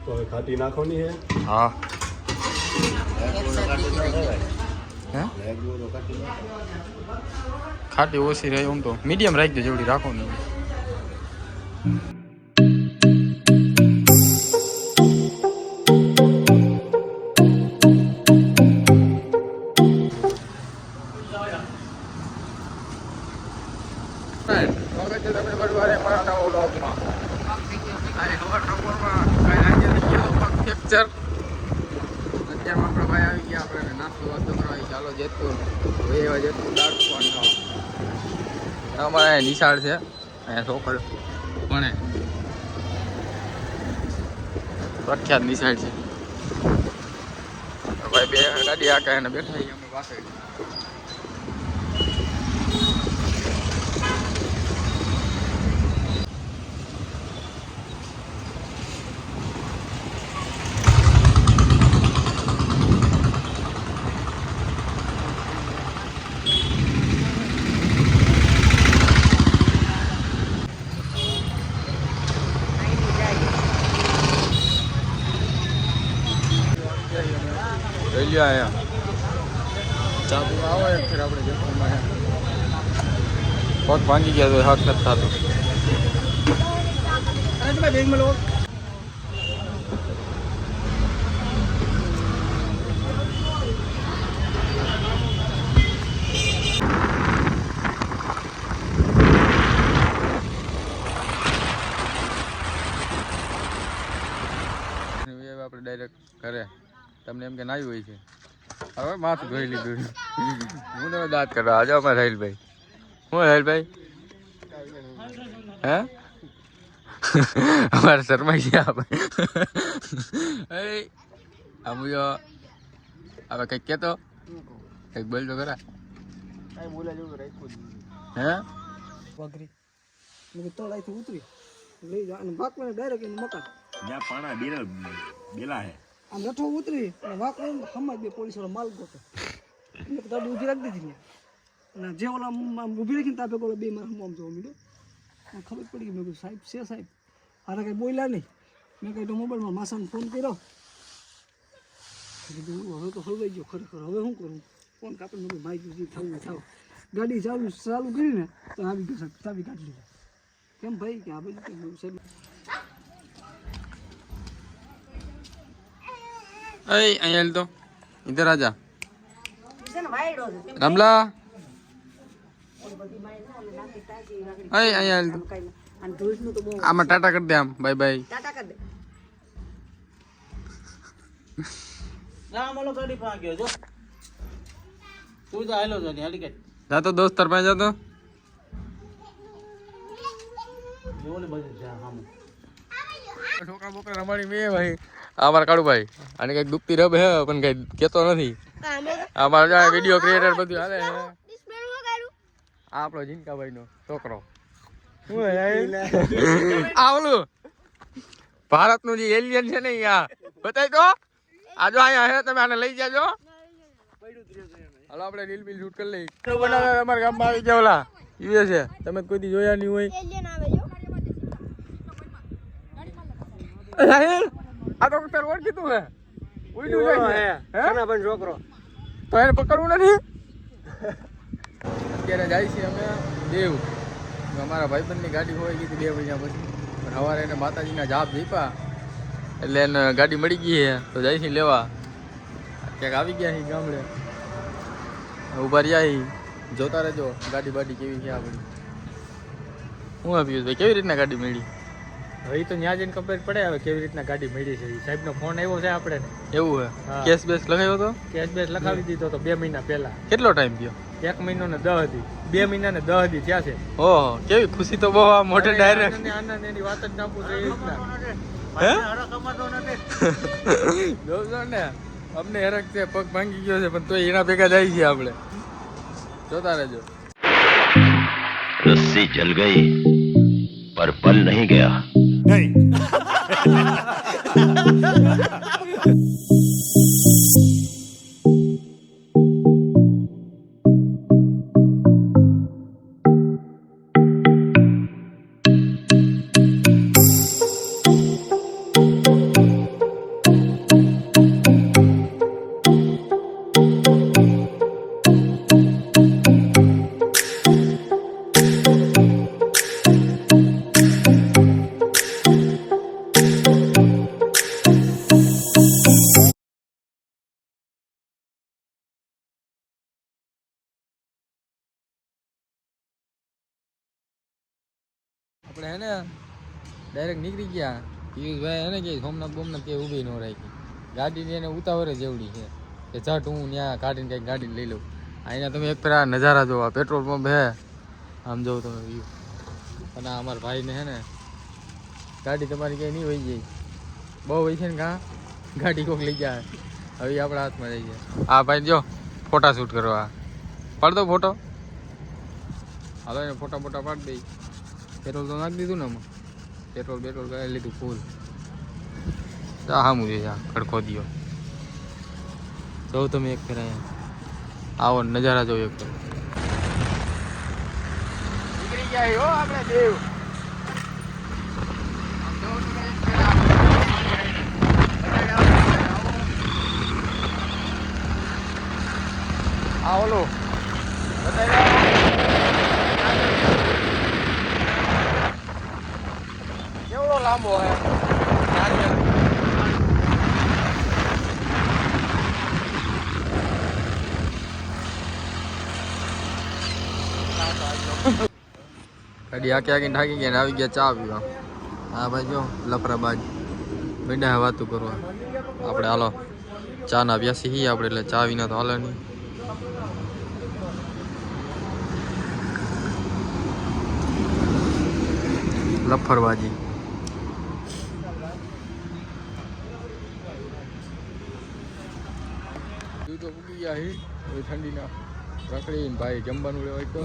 તો હવે ખાટી નાખવાની છે. હા હે ખાટી ઓછી રહી આમ તો મીડિયમ રાખજો જેવડી રાખો ને અમારે નિશાળ છે અહીંયા છોકરો પણ પ્રખ્યાત નિશાળ છે ભાઈ બે ગાડી આકા એને બેઠા અમે પાસે આયા ચા પીવા આવો એક ફેર આપણે જમવામાં પગ ભાંગી ગયા તો હાથ નથી થતો આપણે ડાયરેક્ટ ઘરે તમને એમ કે નાયું હોય છે હવે માથું ધોઈ લીધું હું તમે દાંત કરવા આજે અમારે રાહિલભાઈ હું રાહિલભાઈ હે અમારે શરમાઈ ગયા આપણે આમ હવે કંઈક કેતો કંઈક બોલ તો ખરા હે વગરી મેં તળાઈથી ઉતરી લઈ જા અને વાકવાને ડાયરેક્ટ એનું મકાન જ્યાં પાણા બેલા હે આમ નઠો ઉતરી અને વાકવાને હમણાં બે પોલીસ વાળા માલ ગોતો મેં ગાડી ઊભી રાખી દીધી અને જે ઓલા ઊભી રાખીને તાપે ઓલા બે મારા આમ જોવા મળ્યો મને ખબર પડી ગઈ મેં કીધું સાહેબ છે સાહેબ હારા કંઈ બોલ્યા નહીં મેં કહ્યું તો મોબાઈલમાં માસાને ફોન કર્યો કીધું હવે તો હલવાઈ ગયો ખરેખર હવે શું કરું ફોન કાપીને મેં માહિતી જે થવું થાવ ગાડી ચાલુ કરીને તો આવી ગયો સાહેબ ચાવી કાઢી લીધા કેમ ભાઈ કે આ બધું સાહેબ અહીંયા તો ઇધર આજા રમલા અહીંયા આમાં ટાટા કરી દે આમ બાય બાય જાતો દોસ્તર પાસે જાતો છોકરા બોકરા રમાડી મેં ભાઈ અમારા કાળુભાઈ અને કઈક દુખતી રબ હે પણ કઈ કેતો નથી અમારા વિડીયો ક્રિએટર બધું હાલે હે આ આપણો જીનકાભાઈ નો છોકરો આવલું ભારત નું જે એલિયન છે ને અહીંયા બતાવી દો આજો અહીંયા હે તમે આને લઈ જાજો હાલો આપણે રીલ બિલ શૂટ કરી લઈ બનાવે અમારા ગામમાં આવી ગયા ઓલા યુએસ છે તમે કોઈ દી જોયા નહીં હોય આ તો તાર ઓળખી તું હે ઉઈડું જાય હે કના પણ છોકરો તો એને પકડવું નથી અત્યારે જાય છે અમે દેવ અમારા ભાઈબંધની ગાડી હોય ગઈ હતી 2 મહિના પછી પણ સવારે એને માતાજીના જાપ દીપા એટલે એને ગાડી મળી ગઈ છે તો જાય છે લેવા ક્યાંક આવી ગયા છે ગામડે ઉભા રહ્યા જોતા રહેજો ગાડી બાડી કેવી છે આપણી હું આપ્યું ભાઈ કેવી રીતના ગાડી મળી હવે તો ત્યાં જઈને ખબર પડે હવે કેવી રીતના ગાડી મળી છે સાહેબનો ફોન આવ્યો છે આપણે એવું હે કેશ બેસ લગાવ્યો તો કેશ બેસ લગાવી દીધો તો 2 મહિના પહેલા કેટલો ટાઈમ થયો 1 મહિનો ને 10 દી 2 મહિના ને 10 દી થયા છે ઓહો કેવી ખુશી તો બહુ આ મોઢે ડાયરેક્ટ આનંદ એની વાત જ ના પૂછે એ રીતના હે હરક અમાતો નથી જોજો ને અમને હરક છે પગ ભાંગી ગયો છે પણ તોય એના ભેગા જાય છે આપણે જોતા રહેજો रस्सी जल गई पर पल नहीं गया नहीं આપણે હે ને ડાયરેક્ટ નીકળી ગયા. પિયુષભાઈ હે ને કે સોમનાથ બોમનાથ કે ઊભી ન રાખી, ગાડીની એને ઉતાવળ જેવડી છે કે ઝટ હું ત્યાં કાઢીને કંઈક ગાડી લઈ લઉં. અહીંયા તમે એક પેલા નજારા જોવા, પેટ્રોલ પંપ હે આમ જોવો તમે વ્યૂ. અને અમારા ભાઈને હે ને ગાડી તમારી ક્યાંય નહીં વહી જાય, બહુ વહી છે ને કાં ગાડી કોક લઈ જાય. હવે આપણા હાથમાં જઈ જાય. હા ભાઈ જો ફોટા શૂટ કરવા પાડ દો ફોટો. હાલો એને ફોટા બોટા પાડી દઈ. પેટ્રોલ તો નાખી દીધું ને આમાં, પેટ્રોલ કરી લીધું ફૂલ. જા હામું જોઈએ ખડખો દિયો. જોઉં તમે એક ફેર અહીંયા આવો નજારા જોઉં એક ફેર. નીકળી ગયા હો આપણે દેવ. આ ઓલો કેવડો લાંબો હે. ગાડી આખી ઢાકી ગયા ને આવી ગયા ચા પીવા. હા ભાઈ જો લફરાબાજ બેડા વાતું કરવા. આપણે હાલો ચા ના વ્યાસી હી આપણે, એટલે ચા વિના તો હાલે નહીં. લફરબાજી તો ઉગી ગયા હી ઠંડીના રખડીને ભાઈ જમવાનું લેવાય તો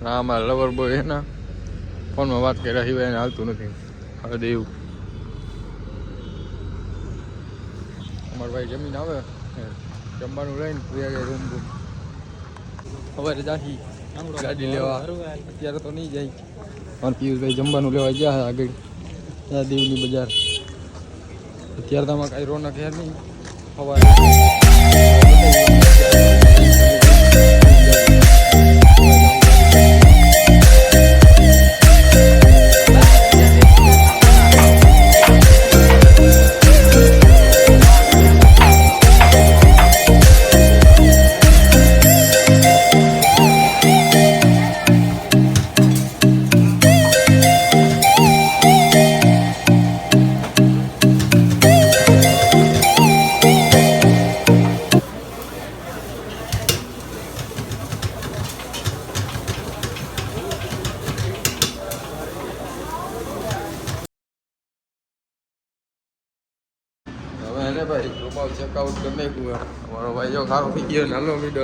ના અમારા લવર બોય એના ફોનમાં વાત કરી રહી હોય એને હાલતું નથી. હવે દેવું અમારા ભાઈ જમીન આવે જમવાનું લઈને પૂરા રૂમ રૂમ સવારે જાહી ગાડી લેવા. અત્યારે તો નહીં જાય પણ પિયુષભાઈ જમવાનું લેવા ગયા આગળ દેવની બજાર. અત્યારે તો આમાં કાંઈ રોનક હે નહીં. સવારે એને ભાઈ ગ્રુપમાં ચેકઆઉટ કરી નાખ્યું. અમારો ભાઈ જો ખારો થઈ ગયો નાનો મીડો.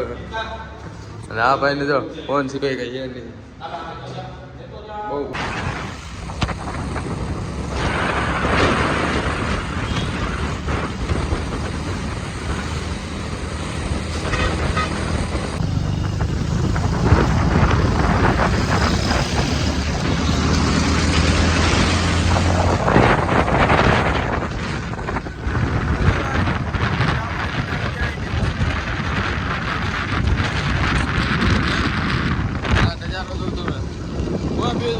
અને આ ભાઈને જો ફોન સિવાય કઈ એ નહીં બહુ.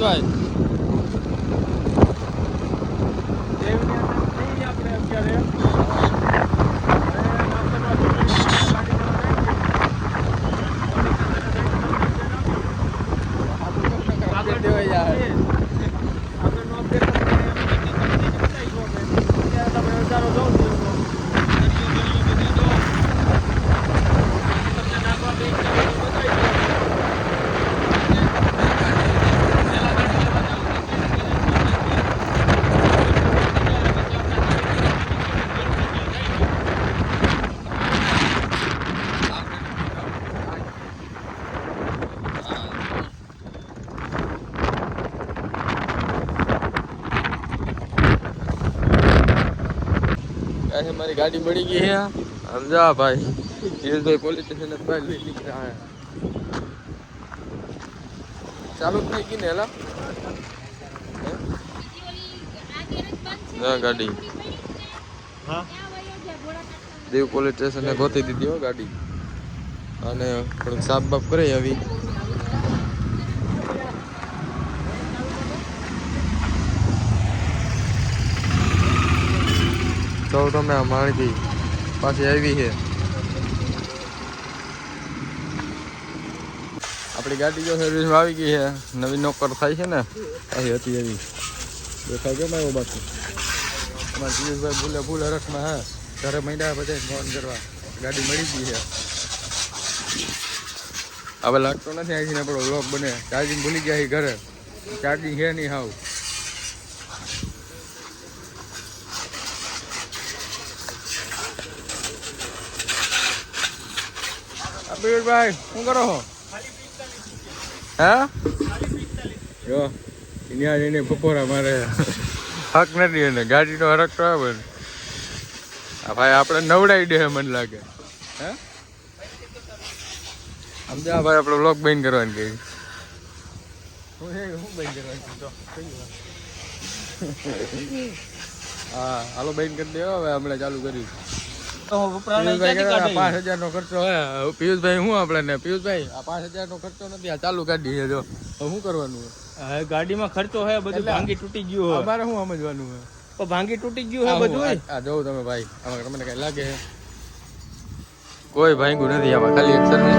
ભાઈ મારી ગાડી મળી ગઈ છે. સમજા ભાઈ હિરેશભાઈ પોલીસ સ્ટેશન બહાર લઈ નીકળ્યા. ચાલુ જ થઈ ગઈ ને હેલા ગાડી દેવ પોલીસ સ્ટેશને ગોતી દીધી હો ગાડી. અને થોડુંક સાફ બાફ કરી આવી. તો તમે આ માણકી પાછી આવી છે. આપણી ગાડી જો સર્વિસમાં આવી ગઈ છે. નવી નોકર થાય છે ને પાછી હતી એવી દેખાય કેમ આવ્યો બાકી અમારા પિયુષભાઈ ફૂલ હરખમાં હા ઘરે મહિના બધા ફોન કરવા ગાડી મળી ગઈ છે. હવે લાગતો નથી અહીંથી આપણો વ્લોગ બને. ચાર્જિંગ ભૂલી ગયા છે ઘરે, ચાર્જિંગ છે નહીં હાવ. પિયુષભાઈ શું કરો છો? હા જો ત્યાં જઈને બપોરા મારે હક નથી એને ગાડીનો હરક તો આવે ને. આ ભાઈ આપણે નવડાવી દે મને લાગે. હે સમજા ભાઈ આપણે વ્લોગ બંધ કરવાની કહી હું બંધ કરવાની હા હાલો બંધ કરી દે હવે હમણાં ચાલુ કર્યું. 5,000 નો ખર્ચો હે પિયુષભાઈ. શું આપણે પિયુષભાઈ આ 5,000 નો ખર્ચો નથી, આ ચાલુ કાઢી છે જો. શું કરવાનું હવે ગાડીમાં ખર્ચો હે બધું ભાંગી તૂટી ગયું હે. અમારે શું સમજવાનું હે? તો ભાંગી તૂટી ગયું હે બધું. આ જોઉં તમે ભાઈ આમાં તમને કઈ લાગે કોઈ ભાંગું નથી આમાં ખાલી એક સર્વિસ